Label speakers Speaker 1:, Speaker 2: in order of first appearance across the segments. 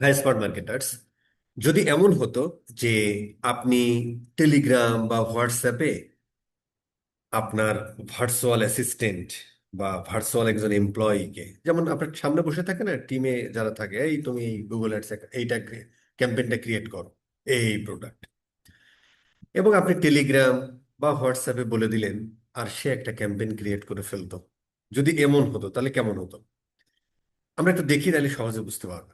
Speaker 1: High smart marketers, যদি এমন হতো যে আপনি টেলিগ্রাম বা হোয়াটসঅ্যাপে আপনার ভার্চুয়াল অ্যাসিস্ট্যান্ট বা ভার্চুয়াল একজন এমপ্লয়িকে, যেমন আপনার সামনে বসে থাকে না টিমে যারা থাকে, এই তুমি গুগল অ্যাডস এইটা ক্যাম্পেইনটা ক্রিয়েট করো, এই প্রোডাক্ট, এবং আপনি টেলিগ্রাম বা হোয়াটসঅ্যাপে বলে দিলেন আর সে একটা ক্যাম্পেইন ক্রিয়েট করে ফেলতো। যদি এমন হতো তাহলে কেমন হতো? আমরা একটু দেখি, তাহলে সহজে বুঝতে পারবো।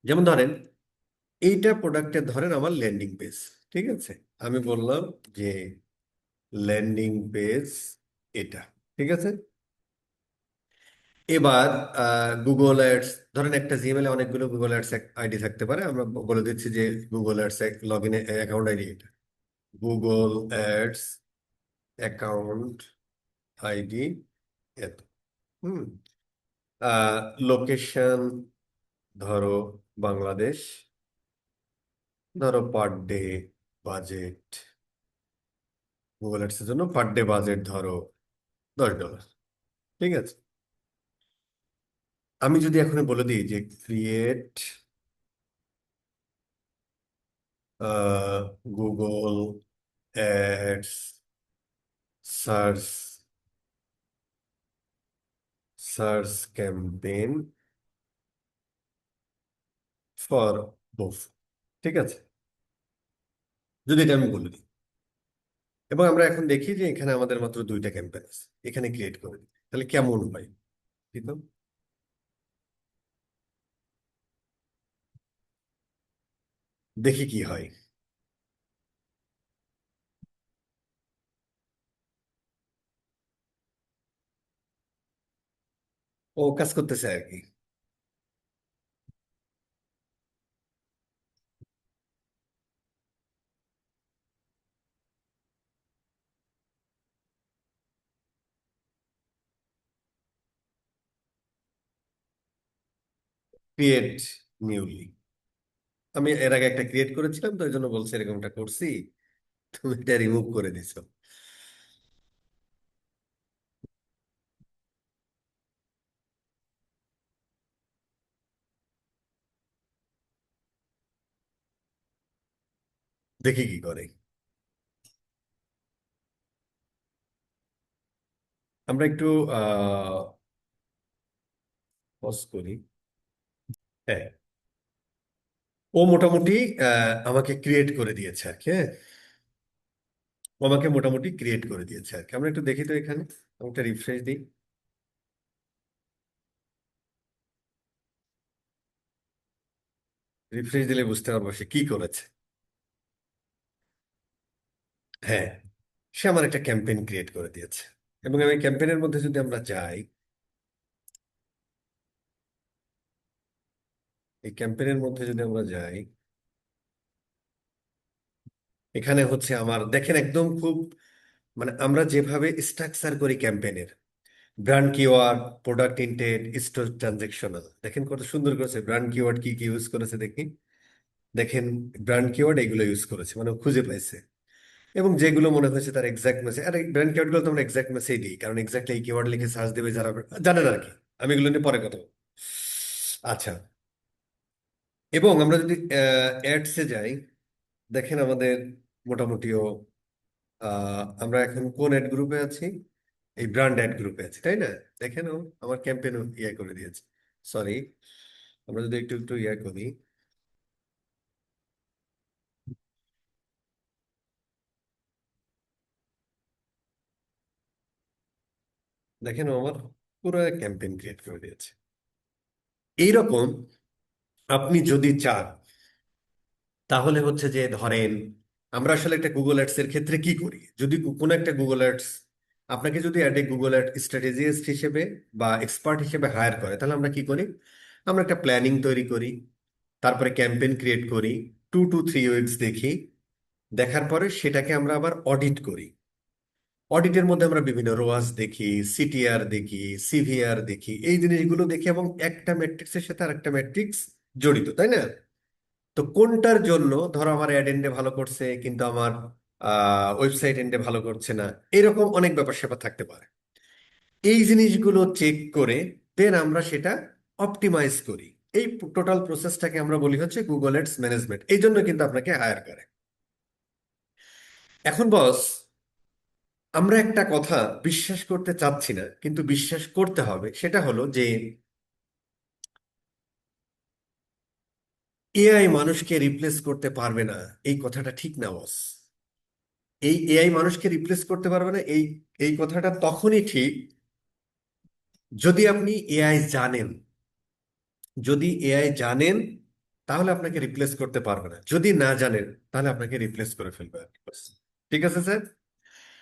Speaker 1: যেমন ধরেন, এইটা প্রোডাক্টের ধরেন আমার ল্যান্ডিং পেজ, ঠিক আছে? আমি বললাম যে ল্যান্ডিং পেজ এটা, ঠিক আছে? এবার গুগল অ্যাডস, ধরেন একটা জিমেলে অনেকগুলো গুগল অ্যাডস আইডি থাকতে পারে, আমরা বলে দিচ্ছি যে Google ads log in account ID এটা, গুগল অ্যাডস অ্যাকাউন্ট আইডি এত। হুম। লোকেশন ধরো বাংলাদেশ, ধরো per day budget, Google ads এর জন্য পার ডে বাজেট ধরো $10, ঠিক আছে? আমি যদি এখন বলে দিই যে create Google ads search search campaign for both, ঠিক আছে? যদি এটা আমি বলে দিই, এবং আমরা এখন দেখি যে এখানে আমাদের মাত্র দুইটা ক্যাম্পেইন আছে, এখানে ক্রিয়েট করে দিই, তাহলে কেমন হয়? ঠিক না? দেখি কি হয়। ও কাজ করতেছে আর কি। ক্রিয়েট নিউলি, আমি এর আগে একটা ক্রিয়েট করেছিলাম তো, এই জন্য বলছি এরকমটা করছি, তুমি এটা রিমুভ করে দিছো। দেখি কি করে। আমরা একটু আহ পজ করি। হ্যাঁ, ও মোটামুটি আমাকে ক্রিয়েট করে দিয়েছে আর কি, হ্যাঁ। ও আমাকে মোটামুটি ক্রিয়েট করে দিয়েছে আর কি। আমরা একটু দেখি তো এখানে, আমি একটা রিফ্রেশ দিই। রিফ্রেশ দিলে বুঝতে পারবো সে কি করেছে। হ্যাঁ, সে আমার একটা ক্যাম্পেইন ক্রিয়েট করে দিয়েছে, এবং আমি ক্যাম্পেইনের মধ্যে যদি আমরা যাই, এই ক্যাম্পেইনের মধ্যে যদি আমরা যাই, এখানে হচ্ছে আমার দেখেন একদম খুব, মানে আমরা যেভাবে স্ট্রাকচার করি ক্যাম্পেইনের, brand keyword, product intent, store transactional, দেখেন কত সুন্দর করেছে। ব্র্যান্ড কিওয়ার্ড কি কি ইউজ করেছে দেখি, দেখেন ব্র্যান্ড কিওয়ার্ড এগুলো ইউজ করেছে, মানে ও খুঁজে পাইছে। এবং যেগুলো মনে হয়েছে তার এক্সাক্ট মেসেজ, আর এই ব্র্যান্ড কিওয়ার্ড গুলো তো আমরা এক্সাক্ট মেসেজ দিই, কারণ এক্সাক্টলি এই কিওয়ার্ড লিখে সার্চ দেবে যারা জানেন আর কি। আমি এগুলো নিয়ে পরে কথা বলবো। আচ্ছা, এবং আমরা যদি অ্যাডসে যাই, দেখেন আমাদের মোটামুটিও আমরা এখন কোন অ্যাড গ্রুপে আছি? এই ব্র্যান্ড অ্যাড গ্রুপে আছি, তাই না? দেখেন ও আমার ক্যাম্পেইন ইয়ে করে দিয়েছে। সরি, আমরা যদি একটু একটু ইয়ে করি, দেখেন ও আমার পুরো ক্যাম্পেইন ক্রিয়েট করে দিয়েছে। এইরকম আপনি যদি চান, তাহলে হচ্ছে যে ধরেন, আমরা আসলে একটা গুগল অ্যাডস এর ক্ষেত্রে কি করি, যদি কোনো একটা গুগল অ্যাডস আপনাকে যদি অ্যাড গুগল অ্যাড স্ট্র্যাটেজিস্ট হিসেবে বা এক্সপার্ট হিসেবে হায়ার করে, তাহলে আমরা কি করি? আমরা একটা প্ল্যানিং তৈরি করি, তারপরে ক্যাম্পেইন ক্রিয়েট করি, 2 to 3 উইকস দেখি, দেখার পরে সেটাকে আমরা আবার অডিট করি। অডিটের মধ্যে আমরা বিভিন্ন রোয়াজ দেখি, সিটিআর দেখি, সিভিআর দেখি, এই জিনিসগুলো দেখি, এবং একটা ম্যাট্রিক্সের সাথে আরেকটা ম্যাট্রিক্স জড়িত, তাই না? তো কোনটার জন্য, ধরো আমার অ্যাড এন্ডে ভালো করছে কিন্তু আমার ওয়েবসাইট এন্ডে ভালো করছে না, এরকম অনেক ব্যাপার স্যাপার থাকতে পারে। এই জিনিসগুলো চেক করে দেন আমরা সেটা অপটিমাইজ করি। এই টোটাল প্রসেসটাকে আমরা বলি হচ্ছে গুগল অ্যাডস ম্যানেজমেন্ট। এই জন্য কিন্তু আপনাকে হায়ার করে। এখন বস, আমরা একটা কথা বিশ্বাস করতে চাচ্ছি না, কিন্তু বিশ্বাস করতে হবে, সেটা হলো যে এআই মানুষকে রিপ্লেস করতে পারবে না। এই কথাটা ঠিক না বস। এই এআই মানুষকে রিপ্লেস করতে পারবে না, এই এই কথাটা তখনই ঠিক যদি আপনি এআই জানেন। যদি এআই জানেন তাহলে আপনাকে রিপ্লেস করতে পারবে না, যদি না জানেন তাহলে আপনাকে রিপ্লেস করে ফেলবে আর কি। বাস। ঠিক আছে স্যার।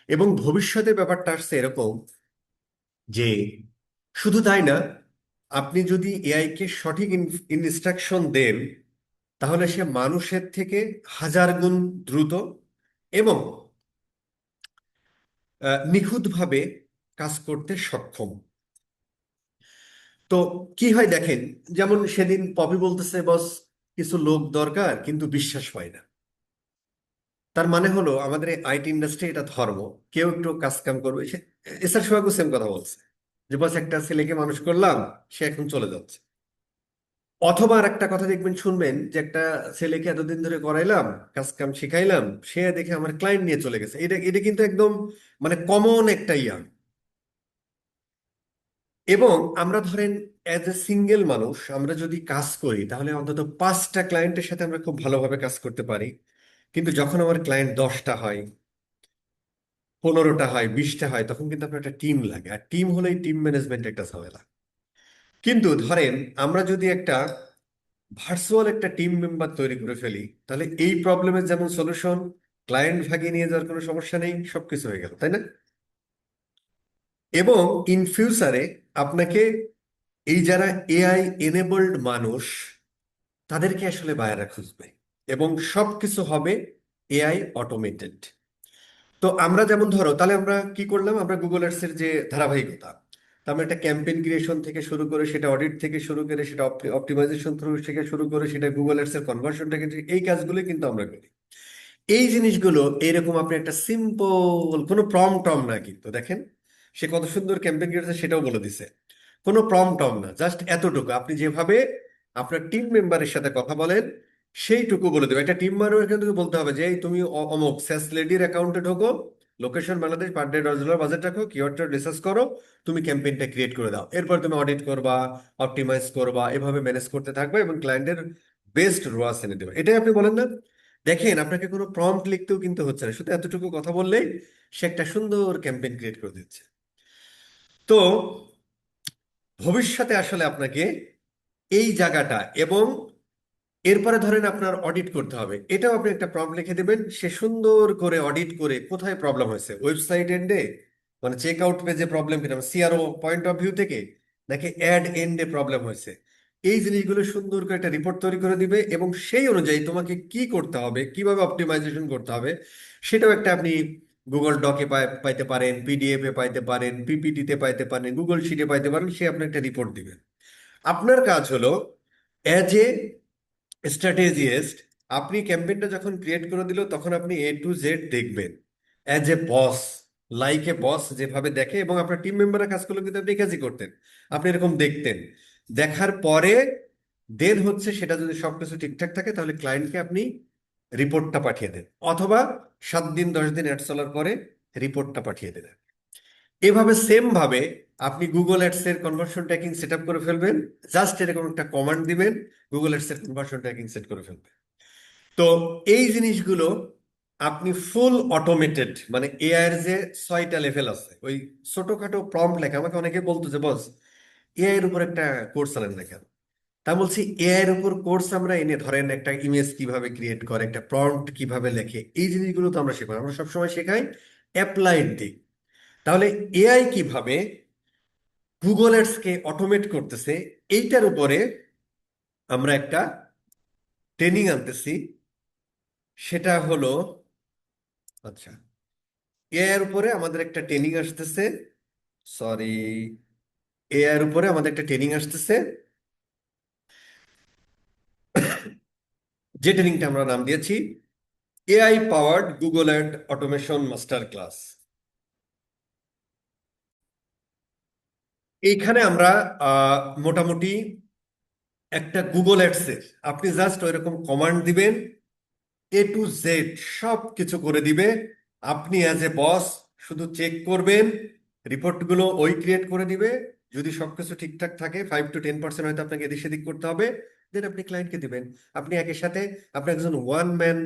Speaker 1: এবং ভবিষ্যতে ব্যাপারটা আসছে এরকম যে শুধু তাই না, আপনি যদি এআই কে সঠিক ইনস্ট্রাকশন দেন তাহলে সে মানুষের থেকে হাজার গুণ দ্রুত এবং নিখুঁতভাবে কাজ করতে সক্ষম। তো কি হয় দেখেন, যেমন সেদিন পপি বলতেছে বস কিছু লোক দরকার কিন্তু বিশ্বাস পায় না। তার মানে হলো আমাদের আইটি ইন্ডাস্ট্রি এটা ধর্ম, কেউ একটু কাজ কাম করবে। এসআর সোহাগও সেম কথা বলছে যে বস একটা ছেলেকে মানুষ করলাম, সে এখন চলে যাচ্ছে। অথবা আর একটা কথা দেখবেন শুনবেন যে একটা ছেলেকে এতদিন ধরে করাইলাম, কাজ কাম শিখাইলাম, সে দেখে আমার ক্লায়েন্ট নিয়ে চলে গেছে। এটা এটা কিন্তু একদম মানে কমন একটা ইয়া। এবং আমরা ধরেন অ্যাজ এ সিঙ্গেল মানুষ আমরা যদি কাজ করি তাহলে অন্তত 5টা ক্লায়েন্টের সাথে আমরা খুব ভালোভাবে কাজ করতে পারি। কিন্তু যখন আমার ক্লায়েন্ট 10টা হয়, 15টা হয়, 20টা হয়, তখন কিন্তু আপনার একটা টিম লাগে, আর টিম হলেই টিম ম্যানেজমেন্ট একটা ঝামেলা। কিন্তু ধরেন আমরা যদি একটা ভার্চুয়াল একটা টিম মেম্বার তৈরি করে ফেলি, তাহলে এই প্রবলেমের যেমন সলিউশন, ক্লায়েন্ট ভাগিয়ে নিয়ে যাওয়ার কোনো সমস্যা নেই, সবকিছু হয়ে গেল, তাই না? এবং ইন ফিউচারে আপনাকে এই যারা এআই এনেবলড মানুষ তাদেরকে আসলে বায়াররা খুঁজবে এবং সবকিছু হবে এআই অটোমেটেড। তো আমরা যেমন ধরো তাহলে আমরা কি করলাম, আমরা গুগল আর্টস এর যে ধারাবাহিকতা, তো আমরা একটা ক্যাম্পেইন ক্রিয়েশন থেকে শুরু করে, সেটা অডিট থেকে শুরু করে, সেটা অপটিমাইজেশন থেকে শুরু করে, সেটা গুগল আর্টস এর কনভার্সন থেকে, এই কাজগুলো কিন্তু আমরা করি। এই জিনিসগুলো এইরকম আপনি একটা সিম্পল কোনো প্রম টম না, কিন্তু দেখেন সে কত সুন্দর ক্যাম্পেইন করেছে সেটাও বলে দিছে। কোনো প্রম টম না, জাস্ট এতটুকু আপনি যেভাবে আপনার টিম মেম্বারের সাথে কথা বলেন সেইটুকু বলে দেবে। একটা টিম মেম্বার কিন্তু বলতে হবে যে এই তুমি অমুক স্যাস লেডির অ্যাকাউন্টে ঢোকো, location Bangladesh, per day $10 budget রাখো, কিওয়ার্ডটা রিসার্চ করো, তুমি ক্যাম্পেইনটা ক্রিয়েট করে দাও, এরপর তুমি অডিট করবা, অপটিমাইজ করবা, এভাবে ম্যানেজ করতে থাকবে এবং ক্লায়েন্টের বেস্ট রোয়াস এনে দেবে। এটাই আপনি বলেন না? দেখেন আপনাকে কোনো প্রম্পট লিখতেও কিন্তু হচ্ছে না, শুধু এতটুকু কথা বললেই সে একটা সুন্দর ক্যাম্পেইন ক্রিয়েট করে দিচ্ছে। তো ভবিষ্যতে আসলে আপনাকে এই জায়গাটা এবং এরপরে ধরেন আপনার অডিট করতে হবে, এটাও আপনি একটা প্রম্পট লিখে দেবেন, সে সুন্দর করে অডিট করে কোথায় প্রবলেম হয়েছে, ওয়েবসাইট এন্ডে মানে চেক আউট পেজে প্রবলেম কিনা সিআরও পয়েন্ট অফ ভিউ থেকে, নাকি অ্যাড এন্ডে প্রবলেম হয়েছে, এই জিনিসগুলো সুন্দর করে একটা রিপোর্ট তৈরি করে দিবে এবং সেই অনুযায়ী তোমাকে কি করতে হবে, কিভাবে অপটিমাইজেশন করতে হবে, সেটাও একটা আপনি গুগল ডকে পাইতে পারেন, পিডিএফ এ পাইতে পারেন, পিপিটিতে পাইতে পারেন, গুগল শিটে পাইতে পারেন, সে আপনার একটা রিপোর্ট দিবে। আপনার কাজ হলো অ্যাজ এ স্ট্র্যাটেজিস্ট, আপনি ক্যাম্পেইনটা যখন ক্রিয়েট করে দিল তখন আপনি A to Z দেখবেন as a boss, like a boss যেভাবে দেখে। এবং আপনার টিম মেম্বাররা কাজ করলে কিন্তু আপনি এই কাজই করতেন, আপনি এরকম দেখতেন। দেখার পরে দেন হচ্ছে সেটা যদি সবকিছু ঠিকঠাক থাকে তাহলে ক্লায়েন্টকে আপনি রিপোর্টটা পাঠিয়ে দেন, অথবা 7 দিন 10 দিন অ্যাড চলার পরে রিপোর্টটা পাঠিয়ে দেন। এভাবে সেম ভাবে আপনি গুগল অ্যাডস এর কনভার্সন ট্র্যাকিং সেট আপ করে ফেলবেন। জাস্ট এরকম একটা কমান্ড দিবেন, গুগল অ্যাডস এর কনভার্সন ট্র্যাকিং সেট করে ফেলবেন। তো এই জিনিসগুলো আপনি ফুল অটোমেটেড, মানে এআই এর যে 6টা লেভেল আছে, ওই ছোটখাটো প্রম্পট লেখা, আমাকে অনেকে বলতো যে বস এআই এর উপর একটা কোর্স আনেন না কেন। তা বলছি এআই এর উপর কোর্স আমরা এনে ধরেন একটা ইমেজ কিভাবে ক্রিয়েট করে, একটা প্রম্পট কিভাবে লেখে, এই জিনিসগুলো তো আমরা শেখাই, আমরা সবসময় শেখাই অ্যাপ্লাইড দিক। তাহলে এআই কিভাবে গুগল অ্যাডস কে অটোমেট করতেছে, এইটার উপরে আমরা একটা ট্রেনিং আনতেছি। সেটা হলো, আচ্ছা, এআই এর উপরে আমাদের একটা ট্রেনিং আসতেছে, সরি, এআই এর উপরে আমাদের একটা ট্রেনিং আসতেছে, যে ট্রেনিংটা আমরা নাম দিয়েছি AI powered Google ad automation master class. এইখানে আমরা মোটামুটি একটা গুগল অ্যাডসের আপনি জাস্ট ওইরকম কমান্ড দিবেন, A to Z সব কিছু করে দিবে। আপনি অ্যাজ এ বস শুধু চেক করবেন, রিপোর্টগুলো ওই ক্রিয়েট করে দিবে। যদি সবকিছু ঠিকঠাক থাকে, 5 to 10% হয়তো আপনাকে এদিক সেদিক করতে হবে, দেন আপনি ক্লায়েন্টকে দিবেন। আপনি একই সাথে আপনি একজন ওয়ান ম্যান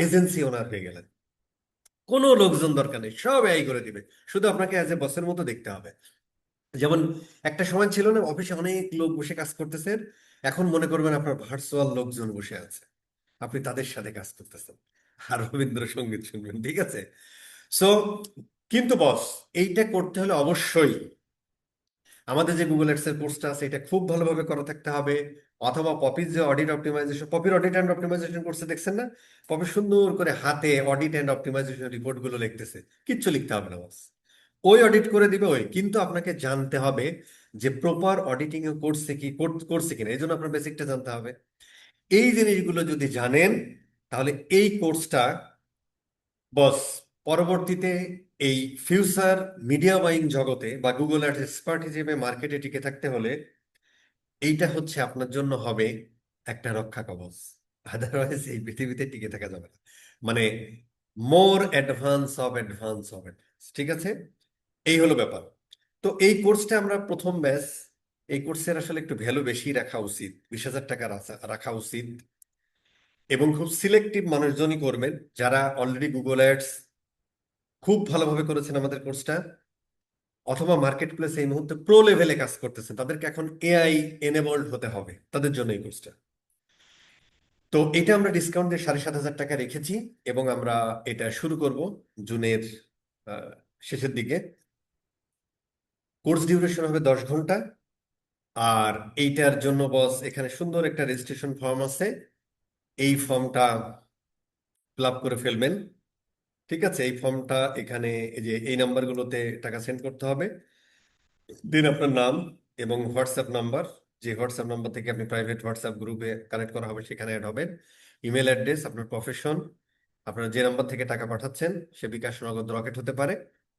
Speaker 1: এজেন্সি ওনার হয়ে গেলেন। কোনো লোকজন দরকার নেই, সব এই করে দিবে। শুধু আপনাকে অ্যাজ এ বসের মতো দেখতে হবে। যেমন একটা সময় ছিল না, অফিসে অনেক লোক বসে কাজ করতেছেন, এখন মনে করবেন আপনার ভার্চুয়াল লোকজন বসে আছে, আপনি তাদের সাথে কাজ করতেছেন আর রবীন্দ্রসঙ্গীত শুনবেন, ঠিক আছে? সো কিন্তু বস, এইটা করতে হলে অবশ্যই আমাদের যে গুগল অ্যাডস এর কোর্সটা আছে এটা খুব ভালোভাবে করা থাকতে হবে। অথবা পপির যে অডিট অপটিমাইজেশন, পপির অডিট অ্যান্ড অপটিমাইজেশন কোর্সে দেখছেন না, পপি সুন্দর করে হাতে অডিট অ্যান্ড অপটিমাইজেশন রিপোর্ট গুলো লিখতেছে, কিচ্ছু লিখতে হবে না বস, ওই অডিট করে দিবে ওই। কিন্তু আপনাকে জানতে হবে যে প্রপার অডিটিং এ করছে কি করছে কিনা, এই জন্য আপনার বেসিকটা জানতে হবে। এই জিনিসগুলো যদি জানেন, তাহলে এই কোর্সটা বস পরবর্তীতে এই ফিউচার মিডিয়া বাইং জগতে বা গুগল অ্যাডস এক্সপার্ট হিসেবে মার্কেটে টিকে থাকতে হলে এইটা হচ্ছে আপনার জন্য হবে একটা রক্ষা কবচ। আদারওয়াইজ এই পৃথিবীতে টিকে থাকা যাবে না। মানে more advance of advance of advance, ঠিক আছে? এই হলো ব্যাপার। তো এই কোর্সটা আমরা প্রথম ব্যাচ, এই কোর্সের আসলে একটু ভ্যালু বেশি রাখা উচিত, 20,000 টাকা রাখা উচিত। এবং খুব সিলেক্টিভ মানুষজনই করবেন, যারা অলরেডি গুগল অ্যাডস খুব ভালোভাবে করেছেন আমাদের কোর্সটা, অথবা মার্কেট প্লেসে এই মুহূর্তে প্রো লেভেলে কাজ করতেছেন, তাদেরকে এখন এআই এনেবলড হতে হবে, তাদের জন্য এই কোর্সটা। তো এটা আমরা ডিসকাউন্ট দিয়ে 7,500 টাকা রেখেছি, এবং আমরা এটা শুরু করব জুনের আহ, শেষের দিকে। কোর্স ডিউরেশন হবে 10 ঘন্টা। আর এইটার জন্য বস এখানে সুন্দর একটা রেজিস্ট্রেশন ফর্ম আছে, এই ফর্মটা ফিল আপ করে ফেলবেন। ঠিক আছে, এই ফর্মটা এখানে এই যে এই নাম্বারগুলোতে টাকা সেন্ড করতে হবে। দেন আপনার নাম এবং হোয়াটসঅ্যাপ নাম্বার, যে হোয়াটসঅ্যাপ নাম্বার থেকে আপনি প্রাইভেট হোয়াটসঅ্যাপ গ্রুপে কানেক্ট করা হবে সেখানে অ্যাড হবেন। ইমেল অ্যাড্রেস, আপনার প্রফেশন, আপনার যে নাম্বার থেকে টাকা পাঠাচ্ছেন সে বিকাশ, নগদ, রকেট হতে পারে,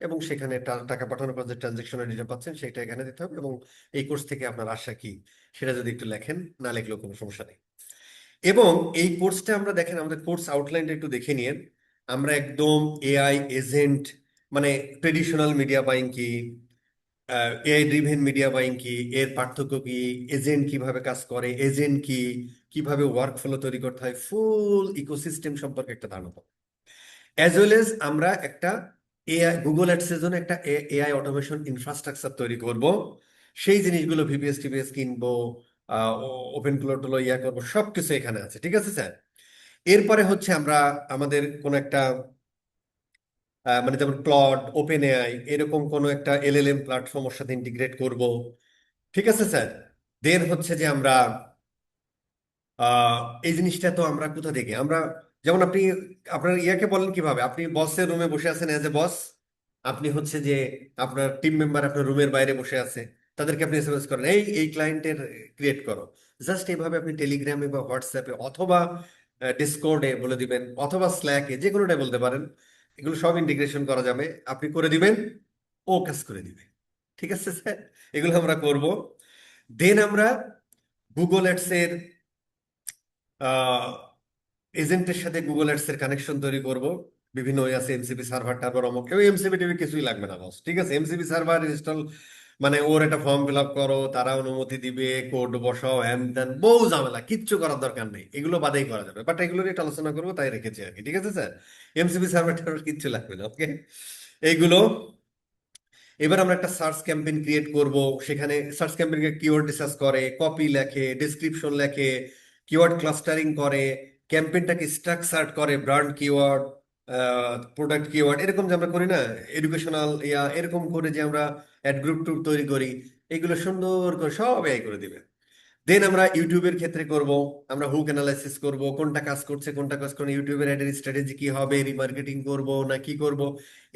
Speaker 1: এবং সেখানে টাকা পাঠানোর পর যে ট্রানজেকশনের ডিটেল পাচ্ছেন সেটা এখানে দিতে হবে। এবং এই কোর্স থেকে আপনার আশা কি সেটা যদি একটু লেখেন, না লিখলেও কোনো সমস্যা নেই। এবং এই কোর্সটা আমরা দেখেন, আমাদের কোর্স আউটলাইনটা একটু দেখে নিন। আমরা একদম এআই এজেন্ট, মানে ট্রেডিশনাল মিডিয়া বাইং কি, এআই ড্রিভেন মিডিয়া বাইং কি, এর পার্থক্য কি, এজেন্ট কিভাবে কাজ করে, এজেন্ট কি, কিভাবে ওয়ার্ক ফ্লো তৈরি করতে হয়, ফুল ইকোসিস্টেম সম্পর্কে একটা ধারণা পাবো। অ্যাজ ওয়েল এজ আমরা একটা এআই গুগল অ্যাডস এর জন্য একটা এআই অটোমেশন ইনফ্রাস্ট্রাকচার তৈরি করব। সেই জিনিসগুলো ভিপিএস টিপিএস কিনবো, ওপেন ফ্লো টুলো ইয়া করবো, সবকিছু এখানে আছে, ঠিক আছে স্যার? এরপরে হচ্ছে আমরা আমাদের কোন একটা মানে যেমন ক্লড, ওপেন এআই, এরকম কোনো একটা এলএলএম প্ল্যাটফর্মের সাথে ইন্টিগ্রেট করব, ঠিক আছে স্যার? দেন হচ্ছে যে আমরা আহ এই জিনিসটা তো আমরা কোথা থেকে আমরা, যেমন আপনি আপনার ইয়াকে বলেন কিভাবে, আপনি বসের রুমে বসে আছেন এজ এ বস, আপনি হচ্ছে যে আপনার টিম মেম্বার আপনার রুমের বাইরে বসে আছে, তাদেরকে আপনি এসএমএস করেন এই এই ক্লায়েন্টের ক্রিয়েট করো। জাস্ট এইভাবে আপনি টেলিগ্রামে বা হোয়াটসঅ্যাপে অথবা ডিসকর্ডে বলে দিবেন, অথবা স্ল্যাকে, যে কোনোটাই বলতে পারেন। এগুলো সব ইন্টিগ্রেশন করা যাবে, আপনি করে দিবেন, ও কাজ করে দিবে। ঠিক আছে স্যার, এগুলো আমরা করব। দেন আমরা গুগল অ্যাডস এর এজেন্টের সাথে গুগল অ্যাডস এর কানেকশন তৈরি করব। বিভিন্ন ওই আছে, এমসিপি সার্ভার টার্ভার অমুক, ওই এমসিপি টিভি কিছুই লাগবে না বস, ঠিক আছে? এমসিপি সার্ভার ইনস্টল মানে ওর একটা ফর্ম ফিল আপ করো, তারা অনুমতি দিবে, কোড বসাও, হ্যান ত্যান, বহু ঝামেলা, কিচ্ছু করার দরকার নেই, এগুলো বাদেই করা যাবে। বাট এগুলো নিয়ে একটু আলোচনা করবো তাই রেখেছি আর কি, ঠিক আছে স্যার? এমসিপি সার্ভার টার্ভার কিচ্ছু লাগবে না, ওকে? এইগুলো। এবার আমরা একটা সার্চ ক্যাম্পেইন ক্রিয়েট করব, সেখানে সার্চ ক্যাম্পেইনকে কিওয়ার্ড রিসার্চ করে, কপি লেখে, ডেসক্রিপশন লেখে, কিওয়ার্ড ক্লাস্টারিং করে, ক্যাম্পেইনটাকে স্ট্রাকচার করে, ব্র্যান্ড কিওয়ার্ড, প্রোডাক্ট কিওয়ার্ড, এরকম যে আমরা করি না, এডুকেশনাল ইয়া, এরকম করে যে আমরা অ্যাড গ্রুপ টুপ তৈরি করি, এগুলো সুন্দর করে সব এই করে দিবে। দেন আমরা ইউটিউবের ক্ষেত্রে করব, আমরা হুক অ্যানালাইসিস করব, কোনটা কাজ করছে কোনটা কাজ করে, ইউটিউবের অ্যাডের স্ট্র্যাটেজি কি হবে, রিমার্কেটিং করব না কি করব,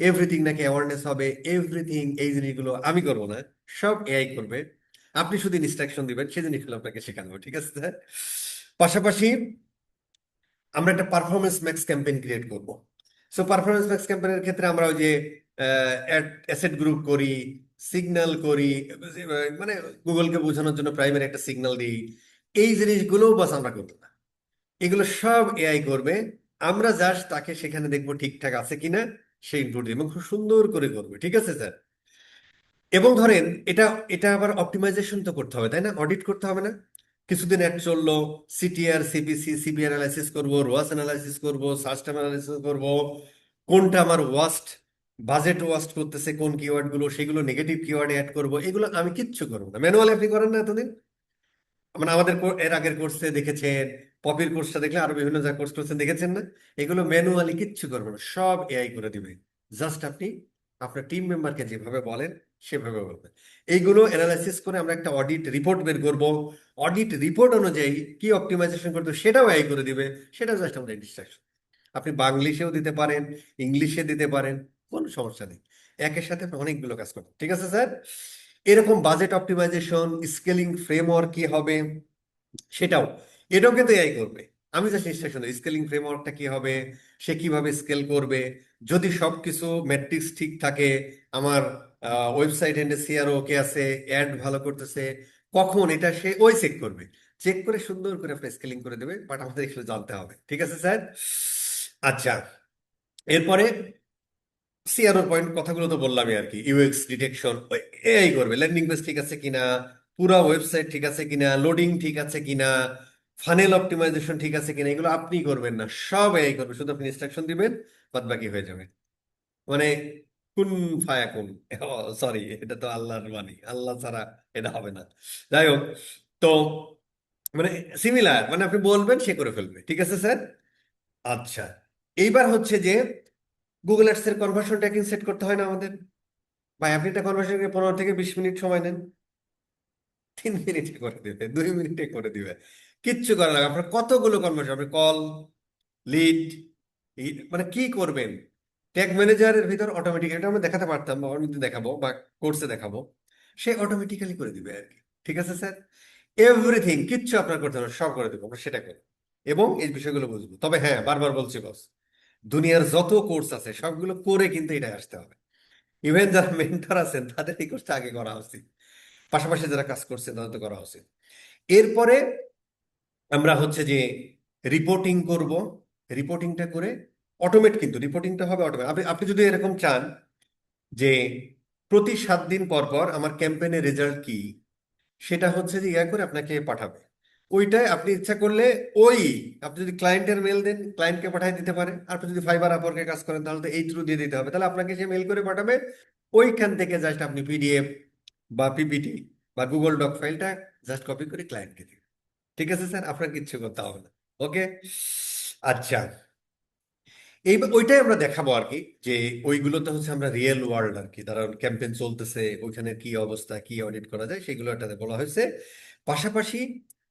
Speaker 1: এভরিথিং নাকি অ্যাওয়ারনেস হবে, এভরিথিং, এই জিনিসগুলো আমি করব না, সব এআই করবে। আপনি শুধু ইনস্ট্রাকশন দিবেন, সেই জিনিসগুলো আপনাকে শেখানো, ঠিক আছে স্যার? পাশাপাশি আমরা একটা পারফরমেন্স ম্যাক্স ক্যাম্পেইন ক্রিয়েট করব। সো পারফরমেন্স ম্যাক্স ক্যাম্পেইনের ক্ষেত্রে আমরা ওই যে অ্যাসেট গ্রুপ করি, সিগন্যাল করি, মানে গুগলকে বোঝানোর জন্য প্রাইমারি একটা সিগন্যাল দিই। এই জিনিসগুলোও বাস আমরা করবো না, এগুলো সব এআই করবে। আমরা জাস্ট তাকে সেখানে দেখবো ঠিকঠাক আছে কিনা, সেই ইনপুট দিব এবং খুব সুন্দর করে করবে। ঠিক আছে স্যার? এবং ধরেন এটা এটা আবার অপটিমাইজেশন তো করতে হবে, তাই না? অডিট করতে হবে না? কিছুদিন অ্যাড চললো, সিটিআর, সিপিসি, সিপি অ্যানালাইসিস করবো, রোয়াস অ্যানালাইসিস করবো, সার্চ অ্যানালাইসিস করবো, কোনটা আমার ওয়াস্ট, বাজেট ওয়াস্ট করতেছে কোন কিওয়ার্ড গুলো, সেগুলো নেগেটিভ কিওয়ার্ডে অ্যাড করবো। এগুলো আমি কিচ্ছু করবো না, ম্যানুয়ালি আপনি করেন না এতদিন। মানে আমাদের এর আগের কোর্সে দেখেছেন, পপির কোর্সটা দেখলে আরো বিভিন্ন যা কোর্স করছেন দেখেছেন না? এগুলো ম্যানুয়ালি কিচ্ছু করবো না, সব এআই করে দিবে। জাস্ট আপনি আপনার টিম মেম্বারকে যেভাবে বলেন সেভাবে বলবেন। এইগুলো অ্যানালাইসিস করে আমরা একটা অডিট রিপোর্ট বের করব। অডিট রিপোর্ট অনুযায়ী কি অপটিমাইজেশন করতে হবে সেটাও এআই করে দিবে। সেটা জাস্ট আমাদের ইনস্ট্রাকশন। আপনি বাংলিশেও দিতে পারেন, ইংলিশে দিতে পারেন, কোনো সমস্যা নেই। একের সাথে আপনি অনেকগুলো কাজ করবেন। ঠিক আছে স্যার? এরকম বাজেট অপটিমাইজেশন, স্কেলিং ফ্রেমওয়ার্ক কি হবে সেটাও, এটাও কিন্তু এআই করবে। আমি জাস্ট ইনস্ট্রাকশন, স্কেলিং ফ্রেমওয়ার্কটা কি হবে, সে কিভাবে স্কেল করবে, যদি সবকিছু ম্যাট্রিক্স ঠিক থাকে, আমার ওয়েবসাইট এন্ডে সিআরও ওকে আছে, অ্যাড ভালো করতেছে, কখন এটা সে ওই চেক করবে। চেক করে সুন্দর করে আপনি স্কেলিং করে দেবে, বাট আমাদের এগুলো জানতে হবে। ঠিক আছে স্যার? আচ্ছা, এরপরে সিআরওর পয়েন্ট কথাগুলো তো বললামই আর কি। ইউএক্স ডিটেকশন এআই করবে, ল্যান্ডিং পেজ ঠিক আছে কিনা, পুরো ওয়েবসাইট ঠিক আছে কিনা, লোডিং ঠিক আছে কিনা, ফানেল অপটিমাইজেশন ঠিক আছে কিনা, এগুলো আপনি করবেন না, সব এআই করবে। শুধু আপনি ইনস্ট্রাকশন দিবেন, বাদ বাকি হয়ে যাবে। মানে কুন ফায়াকুন। সরি, এটা তো আল্লাহর বাণী, আল্লাহ ছাড়া এটা হবে না। যাই হোক, তো মানে সিমিলার, মানে আপনি বলবেন সে করে ফেলবে। ঠিক আছে স্যার? আচ্ছা, এইবার হচ্ছে যে গুগল অ্যাডস এর কনভার্সন ট্র্যাকিং সেট করতে হয় না আমাদের? ভাই আপনি একটা কনভার্সেশনকে 15 থেকে 20 মিনিট সময় নেন, 3 মিনিটে করে দিবে, 2 মিনিটে করে দিবে, কিচ্ছু করা লাগে। আপনার কতগুলো কনভার্সেশন, আপনি কল, লিড, মানে কি করবেন, ট্যাগ ম্যানেজারের ভিতর অটোমেটিক, এটা আমরা দেখাতে পারতাম বা অন্যদিন দেখাবো বা কোর্সে দেখাবো, সে অটোমেটিক্যালি করে দিবে আর কি। ঠিক আছে স্যার? এভরিথিং, কিচ্ছু আপনার করতে হবে না, সব করে দেবো আমরা, সেটা করি। এবং এই বিষয়গুলো বুঝবো। তবে হ্যাঁ, বারবার বলছি বস, দুনিয়ার যত কোর্স আছে সবগুলো করে কিন্তু এটা আসতে হবে। ইভেন যারা মেন্টর আছেন তাদের এই কোর্সটা আগে করা উচিত, পাশাপাশি যারা কাজ করছে তাদের তো করা উচিত। এরপরে আমরা হচ্ছে যে রিপোর্টিং করব। রিপোর্টিংটা করে অটোমেট, কিন্তু রিপোর্টিংটা হবে অটোমেট। আপনি আপনি যদি এরকম চান যে প্রতি 7 দিন পর পর আমার ক্যাম্পেইনের রেজাল্ট কি, সেটা হচ্ছে যে ইয়া করে আপনাকে পাঠাবে। ওইটাই আপনি ইচ্ছা করলে ওই, আপনি যদি ক্লায়েন্টের মেল দেন ক্লায়েন্টকে পাঠিয়ে দিতে পারে। আর আপনি যদি ফাইবার আপওয়ার্কে কাজ করেন তাহলে তো এই থ্রু দিয়ে দিতে হবে, তাহলে আপনাকে সে মেল করে পাঠাবে। ওইখান থেকে জাস্ট আপনি পিডিএফ বা পিপিটি বা গুগল ডক ফাইলটা জাস্ট কপি করে ক্লায়েন্টকে দিন। ঠিক আছে স্যার? আপনার কিচ্ছু করতে হবে না। ওকে। আচ্ছা, এই ওইটাই আমরা দেখাবো আর কি, যে ওইগুলোতে হচ্ছে আমরা রিয়েল ওয়ার্ল্ড আর কি, তারা ক্যাম্পেইন চলতেছে ওইখানে কি অবস্থা, কি অডিট করা যায় সেগুলো এটাতে বলা হয়েছে। পাশাপাশি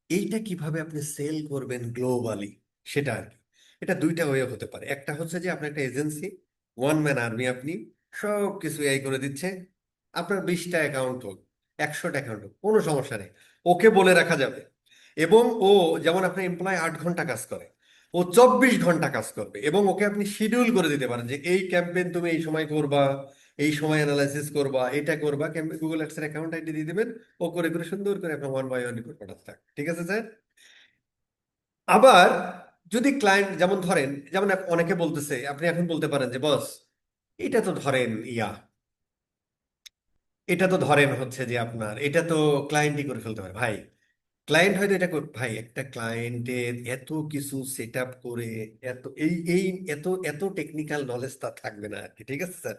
Speaker 1: এইটা কিভাবে আপনি সেল করবেন গ্লোবালি সেটা আর কি। এটা দুইটা ওয়ে হতে পারে। একটা হচ্ছে যে আপনার একটা এজেন্সি, ওয়ান ম্যান আর্মি, আপনি সব কিছু এই করে দিচ্ছে, আপনার 20টা অ্যাকাউন্ট হোক, 100টা অ্যাকাউন্ট হোক, কোনো সমস্যা নেই, ওকে বলে রাখা যাবে। এবং ও, যেমন আপনার এমপ্লয় 8 ঘন্টা কাজ করে, ও 24 ঘন্টা কাজ করবে। এবং ওকে আপনি শিডিউল করে দিতে পারেন যে এই ক্যাম্পেইন তুমি এই সময় করবা, এই সময় অ্যানালাইসিস করবা, এটা করবা। গুগল অ্যাডস এর অ্যাকাউন্ট আইডি দিয়ে দিবেন, ও করে করে সুন্দর করে আপনার ওয়ান বাই ওয়ান রিপোর্ট পাঠাতে থাকে। ঠিক আছে স্যার? আবার যদি ক্লায়েন্ট, যেমন ধরেন, যেমন অনেকে বলতেছে, আপনি এখন বলতে পারেন যে বস, এটা তো ধরেন এটা তো ধরেন হচ্ছে যে আপনার এটা তো ক্লায়েন্টই করে ফেলতে পারে। ভাই ক্লায়েন্ট হয়তো এটা ভাই একটা ক্লায়েন্টের এত কিছু সেট আপ করে, এত এই এই এত এত টেকনিক্যাল নলেজ তার থাকবে না আর কি। ঠিক আছে স্যার?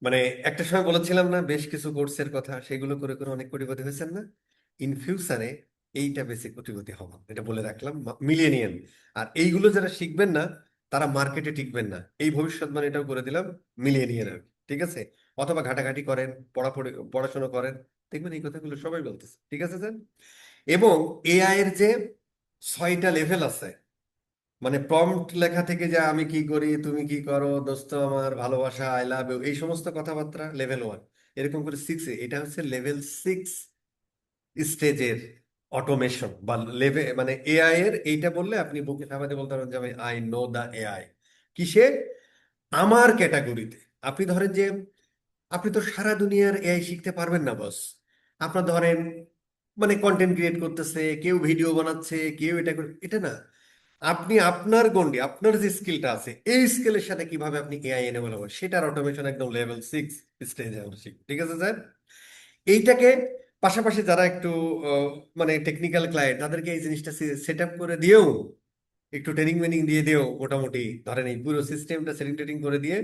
Speaker 1: মানে একটা সময় বলেছিলাম না বেশ কিছু কোর্সের কথা, সেগুলো করে করে অনেক কোটিপতি হয়েছেন না? ইন ফিউচারে এইটা বেশি কোটিপতি হবেন, এটা বলে রাখলাম, মিলিয়ে নিয়েন। আর এইগুলো যারা শিখবেন না তারা মার্কেটে টিকবেন না, এই ভবিষ্যৎবাণী এটাও করে দিলাম, মিলিয়ে নিয়ে নেন। ঠিক আছে? অথবা ঘাটাঘাটি করেন, পড়াশোনা করেন, দেখবেন এই কথাগুলো সবাই বলতেছে। ঠিক আছে স্যার? এবং এআই এর যে 6টা লেভেল আছে, মানে প্রম্পট লেখা থেকে, যে আমি কি করি, তুমি কি করো, দোস্ত আমার, ভালোবাসা, আই লাভ ইউ, এই সমস্ত কথাবার্তা লেভেল 1, এরকম করে 6-এ, এটা হচ্ছে লেভেল 6 স্টেজের অটোমেশন বা লেভেল। মানে এআই এর এইটা বললে আপনি বুকে থামাতে বলতে পারেন যে আমি আই নো দা এআই। কিসে? আমার ক্যাটাগরিতে। আপনি ধরেন যে আপনি তো সারা দুনিয়ার এআই শিখতে পারবেন না বস। আপনার ধরেন মানে কন্টেন্ট ক্রিয়েট করতেছে, কেউ ভিডিও বানাচ্ছে, কেউ এটা না। আপনি আপনার গন্ডি, আপনার যে স্কিলটা আছে, এই স্কিলের সাথে কিভাবে আপনি এআই এনেবল হবে সেটার অটোমেশন একদম লেভেল 6 স্টেজে আমরা শিখব। ঠিক আছে স্যার? এইটাকে পাশাপাশি যারা একটু মানে টেকনিক্যাল ক্লায়েন্ট, তাদেরকে এই জিনিসটা সেট আপ করে দিয়েও, একটু ট্রেনিং মেনিং দিয়ে দিয়েও, মোটামুটি ধরেন এই পুরো সিস্টেমটা সেটিং টেটিং করে দিয়ে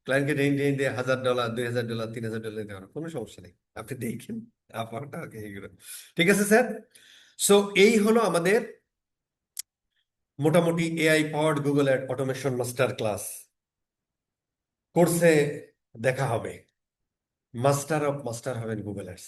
Speaker 1: ক্লায়েন্টকে ট্রেনিং ট্রেনিং দিয়ে $1000, $2000, $3000 দেওয়ার কোনো সমস্যা নেই। আপনি দেখেন আপনারটা এইগুলো। ঠিক আছে স্যার? সো এই হলো আমাদের মোটামুটি AI powered Google ad automation master class. কোর্সে দেখা হবে। মাস্টার অফ মাস্টার হবেন গুগল অ্যাডস।